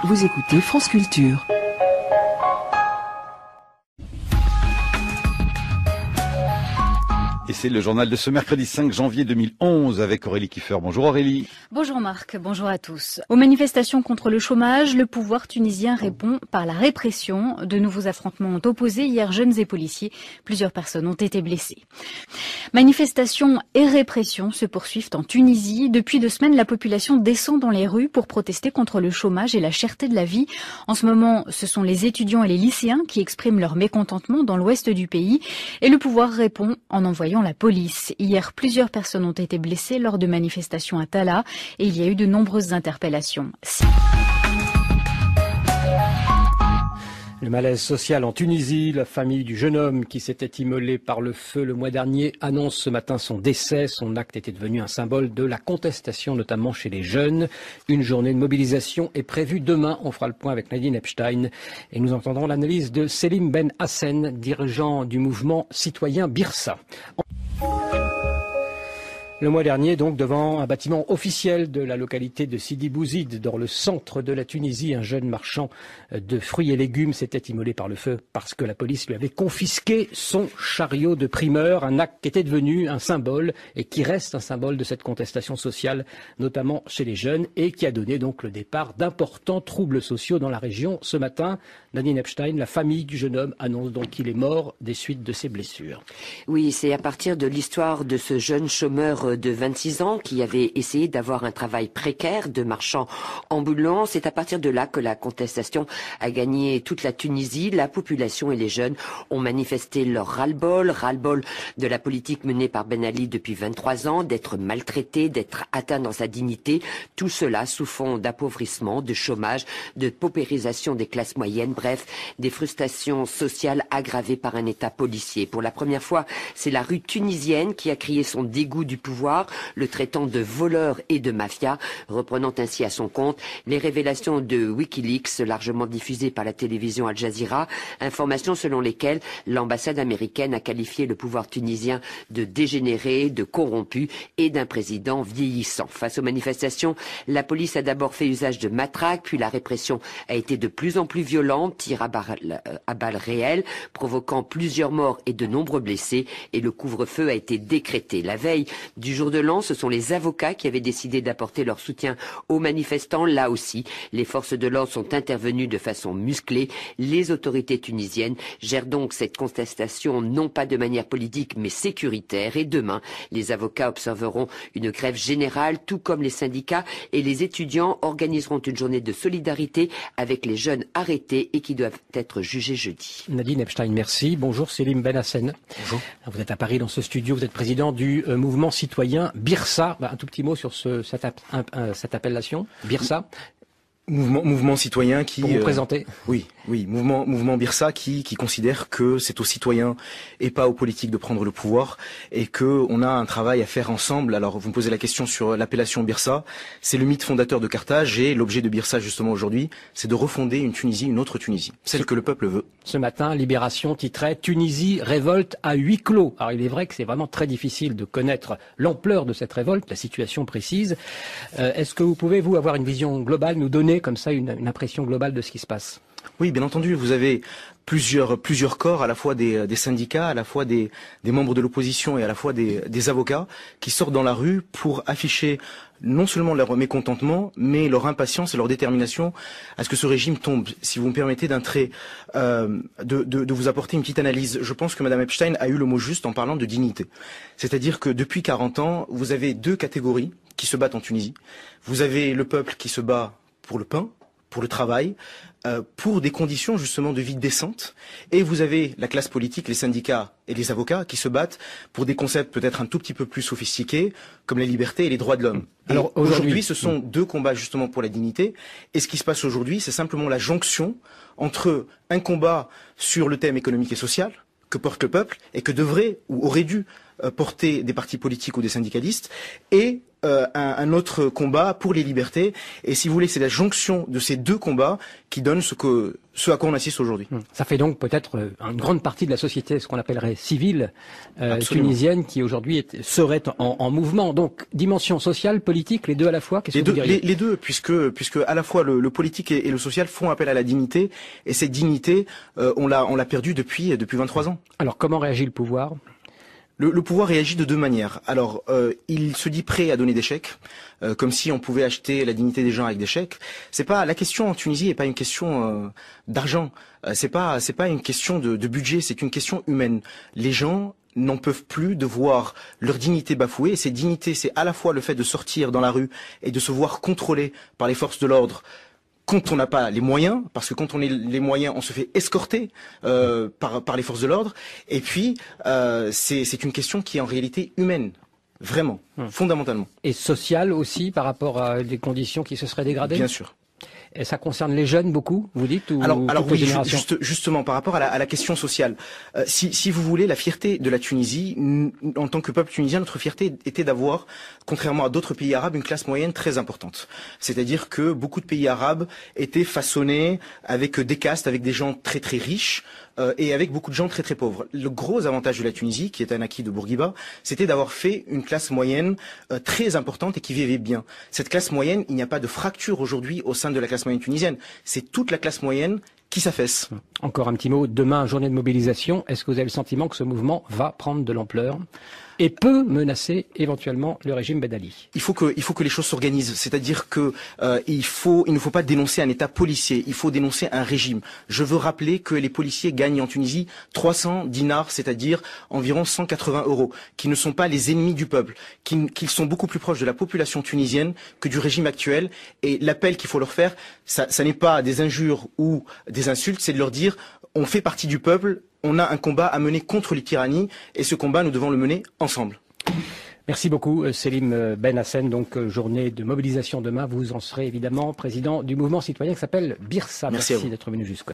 Vous écoutez France Culture. Et c'est le journal de ce mercredi 5 janvier 2011 avec Aurélie Kiefer. Bonjour Aurélie. Bonjour Marc, bonjour à tous. Aux manifestations contre le chômage, le pouvoir tunisien répond par la répression. De nouveaux affrontements ont opposé hier jeunes et policiers. Plusieurs personnes ont été blessées. Manifestations et répression se poursuivent en Tunisie. Depuis 2 semaines, la population descend dans les rues pour protester contre le chômage et la cherté de la vie. En ce moment, ce sont les étudiants et les lycéens qui expriment leur mécontentement dans l'ouest du pays. Et le pouvoir répond en envoyant la police. Hier, plusieurs personnes ont été blessées lors de manifestations à Tala et il y a eu de nombreuses interpellations. Le malaise social en Tunisie, la famille du jeune homme qui s'était immolé par le feu le mois dernier annonce ce matin son décès. Son acte était devenu un symbole de la contestation, notamment chez les jeunes. Une journée de mobilisation est prévue demain. On fera le point avec Nadine Epstein et nous entendrons l'analyse de Selim Ben Hassen, dirigeant du mouvement citoyen Birsa. Le mois dernier, donc, devant un bâtiment officiel de la localité de Sidi Bouzid, dans le centre de la Tunisie, un jeune marchand de fruits et légumes s'était immolé par le feu parce que la police lui avait confisqué son chariot de primeur, un acte qui était devenu un symbole et qui reste un symbole de cette contestation sociale, notamment chez les jeunes, et qui a donné donc le départ d'importants troubles sociaux dans la région. Ce matin, Nadine Epstein, la famille du jeune homme, annonce donc qu'il est mort des suites de ses blessures. Oui, c'est à partir de l'histoire de ce jeune chômeur de 26 ans qui avait essayé d'avoir un travail précaire de marchand ambulant. C'est à partir de là que la contestation a gagné toute la Tunisie. La population et les jeunes ont manifesté leur ras-le-bol de la politique menée par Ben Ali depuis 23 ans, d'être maltraité, d'être atteint dans sa dignité. Tout cela sous fond d'appauvrissement, de chômage, de paupérisation des classes moyennes, bref, des frustrations sociales aggravées par un État policier. Pour la première fois, c'est la rue tunisienne qui a crié son dégoût du pouvoir, le traitant de voleur et de mafia, reprenant ainsi à son compte les révélations de Wikileaks largement diffusées par la télévision Al Jazeera, informations selon lesquelles l'ambassade américaine a qualifié le pouvoir tunisien de dégénéré, de corrompu et d'un président vieillissant. Face aux manifestations, la police a d'abord fait usage de matraques, puis la répression a été de plus en plus violente, tirs à balles réelles, provoquant plusieurs morts et de nombreux blessés, et le couvre-feu a été décrété. La veille du jour de l'an, ce sont les avocats qui avaient décidé d'apporter leur soutien aux manifestants. Là aussi, les forces de l'ordre sont intervenues de façon musclée. Les autorités tunisiennes gèrent donc cette contestation non pas de manière politique mais sécuritaire. Et demain, les avocats observeront une grève générale, tout comme les syndicats, et les étudiants organiseront une journée de solidarité avec les jeunes arrêtés et qui doivent être jugés jeudi. Nadine Epstein, merci. Bonjour Selim Ben Hassen. Bonjour. Vous êtes à Paris dans ce studio, vous êtes président du mouvement citoyen Birsa. Un tout petit mot sur cette appellation, Birsa. Mouvement citoyen qui... Pour vous présenter. Oui, mouvement Birsa qui considère que c'est aux citoyens et pas aux politiques de prendre le pouvoir et que on a un travail à faire ensemble. Alors vous me posez la question sur l'appellation Birsa, c'est le mythe fondateur de Carthage et l'objet de Birsa justement aujourd'hui, c'est de refonder une Tunisie, une autre Tunisie, celle que le peuple veut. Ce matin, Libération titrait « Tunisie révolte à huis clos ». Alors il est vrai que c'est vraiment très difficile de connaître l'ampleur de cette révolte, la situation précise. Est-ce que vous pouvez, vous, avoir une vision globale, nous donner comme ça une impression globale de ce qui se passe? Oui, bien entendu, vous avez plusieurs corps, à la fois des syndicats, à la fois des membres de l'opposition et à la fois des avocats qui sortent dans la rue pour afficher non seulement leur mécontentement, mais leur impatience et leur détermination à ce que ce régime tombe. Si vous me permettez de vous apporter une petite analyse, je pense que Madame Epstein a eu le mot juste en parlant de dignité. C'est-à-dire que depuis 40 ans, vous avez 2 catégories qui se battent en Tunisie. Vous avez le peuple qui se bat pour le pain, pour le travail, pour des conditions justement de vie décentes. Et vous avez la classe politique, les syndicats et les avocats qui se battent pour des concepts peut-être un tout petit peu plus sophistiqués, comme la liberté et les droits de l'homme. Alors aujourd'hui, ce sont 2 combats justement pour la dignité. Et ce qui se passe aujourd'hui, c'est simplement la jonction entre un combat sur le thème économique et social que porte le peuple et que devrait ou aurait dû porter des partis politiques ou des syndicalistes, et un autre combat pour les libertés. Et si vous voulez, c'est la jonction de ces deux combats qui donne ce à quoi on assiste aujourd'hui. Ça fait donc peut-être une grande partie de la société, ce qu'on appellerait civile tunisienne, qui aujourd'hui serait en mouvement. Donc dimension sociale, politique, les deux à la fois. Qu'est-ce que vous diriez ? Les deux, puisque à la fois le politique et le social font appel à la dignité, et cette dignité, on l'a perdue depuis 23 ans. Alors comment réagit le pouvoir ? Le pouvoir réagit de deux manières. Alors, il se dit prêt à donner des chèques, comme si on pouvait acheter la dignité des gens avec des chèques. C'est pas la question en Tunisie n'est pas une question d'argent. C'est pas une question de budget. C'est une question humaine. Les gens n'en peuvent plus de voir leur dignité bafouée. Et cette dignité, c'est à la fois le fait de sortir dans la rue et de se voir contrôlé par les forces de l'ordre. Quand on n'a pas les moyens, parce que quand on a les moyens, on se fait escorter par les forces de l'ordre. Et puis, c'est une question qui est en réalité humaine, vraiment, fondamentalement. Et sociale aussi, par rapport à des conditions qui se seraient dégradées ? Bien sûr. Et ça concerne les jeunes beaucoup, vous dites, ou alors toutes les oui, générations ? justement, par rapport à la question sociale, si vous voulez, la fierté de la Tunisie, en tant que peuple tunisien, notre fierté était d'avoir, contrairement à d'autres pays arabes, une classe moyenne très importante. C'est-à-dire que beaucoup de pays arabes étaient façonnés avec des castes, avec des gens très très riches, et avec beaucoup de gens très très pauvres. Le gros avantage de la Tunisie, qui est un acquis de Bourguiba, c'était d'avoir fait une classe moyenne très importante et qui vivait bien. Cette classe moyenne, il n'y a pas de fracture aujourd'hui au sein de la classe moyenne tunisienne. C'est toute la classe moyenne qui s'affaisse. Encore un petit mot. Demain, journée de mobilisation. Est-ce que vous avez le sentiment que ce mouvement va prendre de l'ampleur et peut menacer éventuellement le régime Ben Ali? Il faut que les choses s'organisent. C'est-à-dire que il ne faut pas dénoncer un État policier. Il faut dénoncer un régime. Je veux rappeler que les policiers gagnent en Tunisie 300 dinars, c'est-à-dire environ 180 €, qui ne sont pas les ennemis du peuple, qu'ils sont beaucoup plus proches de la population tunisienne que du régime actuel. Et l'appel qu'il faut leur faire, ça n'est pas des injures ou des insultes, c'est de leur dire on fait partie du peuple. On a un combat à mener contre les tyrannies et ce combat, nous devons le mener ensemble. Merci beaucoup, Selim Ben Hassen. Donc, journée de mobilisation demain. Vous en serez évidemment président du mouvement citoyen qui s'appelle Birsa. Merci d'être venu jusqu'à